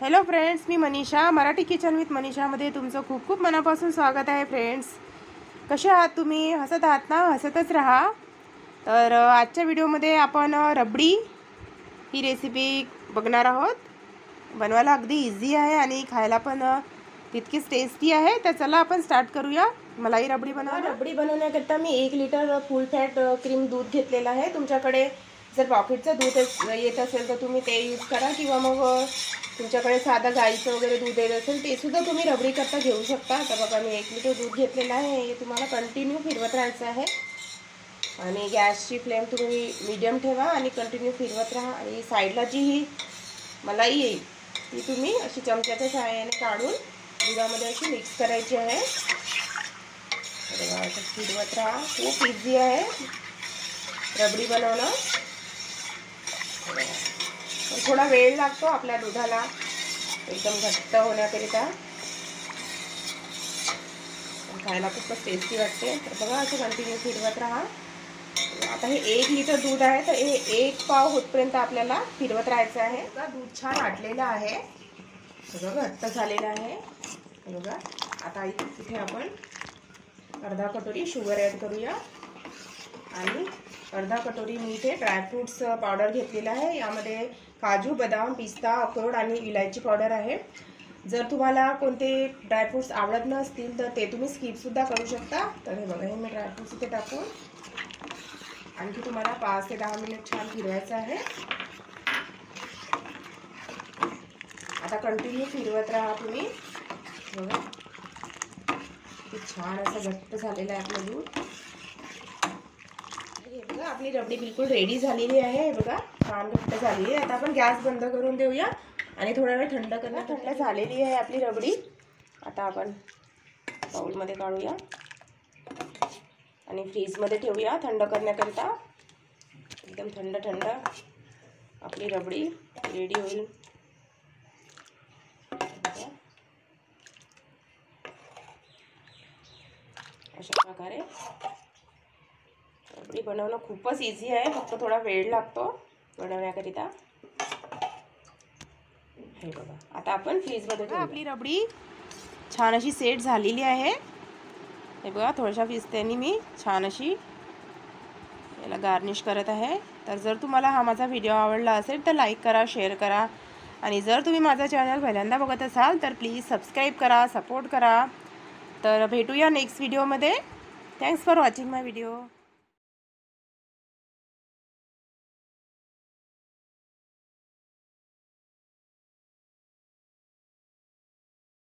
Hello friends, मी Manisha, Marathi kitchen with मनीषामध्ये तुमचं खूप खूप मनापासून स्वागत आहे. फ्रेंड्स, कसे आहात तुम्ही? हसत आहात ना? हसतच राहा. तर आजच्या व्हिडिओमध्ये आपण रबडी ही रेसिपी बघणार आहोत. बनवायला अगदी इझी आहे आणि खायला पण तितकीच टेस्टी आहे. तर चला आपण स्टार्ट करूया. मलाई रबडी बनवण्याकरता मी 1 लिटर फुल फॅट क्रीम दूध घेतलेलं आहे. तुमच्याकडे जर पॉकेटचं दूध येत असेल तर तुम्ही ते यूज करा, किंवा मग तुमच्याकडे साधं गाईचं वगैरे दूध येत असेल ते सुद्धा तुम्ही रबडी करता घेऊ शकता. तर बघा, मी 1 लिटर दूध घेतलेलं आहे. हे तुम्हाला कंटिन्यू फिरवत राहायचं आहे आणि गॅसची फ्लेम तुम्ही मीडियम ठेवा आणि कंटिन्यू फिरवत राहा. आणि साईडला जी ही मलाई येईल ती तुम्ही अशी चमच्याच्या सहाय्याने काढून दुधामध्ये अशी मिक्स करायची आहे. बघा, असं फिरवत राहा. खूप इझी आहे रबडी बनवणं. पण थोडा वेळ लागतो आपल्या दुधाला एकदम घट्ट होण्याकरिता, खायला खूपच टेस्टी वाटते. तर बघा, असं कंटिन्यू फिरवत राहा. आता हे 1 लिटर दूध आहे, तर हे 1 पाव होतपर्यंत आपल्याला फिरवत राहायचं आहे. बघा, दूध छान आटलेलं आहे, सगळं घट्ट झालेलं आहे. बघा, आता इथे आपण अर्धा कटोरी शुगर ॲड करूया आणि अर्धा कटोरी मी इथे ड्रायफ्रूट्स पावडर घेतलेला आहे. यामध्ये काजू, बदाम, पिस्ता, अक्रोड आणि इलायची पावडर आहे. जर तुम्हाला कोणते ड्रायफ्रूट्स आवडत नसतील तर ते तुम्ही स्किपसुद्धा करू शकता. तर हे बघा, हे मी ड्रायफ्रूट्स इथे टाकून आणखी तुम्हाला 5 ते 10 मिनिट छान फिरवायचं आहे. आता कंटिन्यू फिरवत राहा तुम्ही. बघा, ते छान असं घट्ट झालेलं आहे आपलं दूध. हे बघा, आपली रबडी बिलकुल रेडी झालेली आहे. बघा, छान घट्ट झालेली आहे. आता आपण गॅस बंद करून देऊया आणि थोडा वेळ थंड झालेली आहे आपली रबडी. आता आपण बाउलमध्ये काढूया आणि फ्रीजमध्ये ठेवूया थंड करण्याकरिता. एकदम थंड थंड आपली रबडी रेडी होईल. अशा प्रकारे रबडी बनवणं खूपच इझी आहे, फक्त थोडा वेळ लागतो बनवण्याकरिता. हे बघा, आता आपण फ्रीजमध्ये ठेवूया. आपली रबडी छान अशी सेट झालेली आहे. हे बघा, थोड्याशा पिस्त्याने मी छान अशी याला गार्निश करत आहे. तर जर तुम्हाला हा माझा व्हिडिओ आवडला असेल तर लाईक करा, शेअर करा आणि जर तुम्ही माझा चॅनल पहिल्यांदा बघत असाल तर प्लीज सबस्क्राईब करा, सपोर्ट करा. तर भेटूया नेक्स्ट व्हिडिओमध्ये. Thanks for watching my video.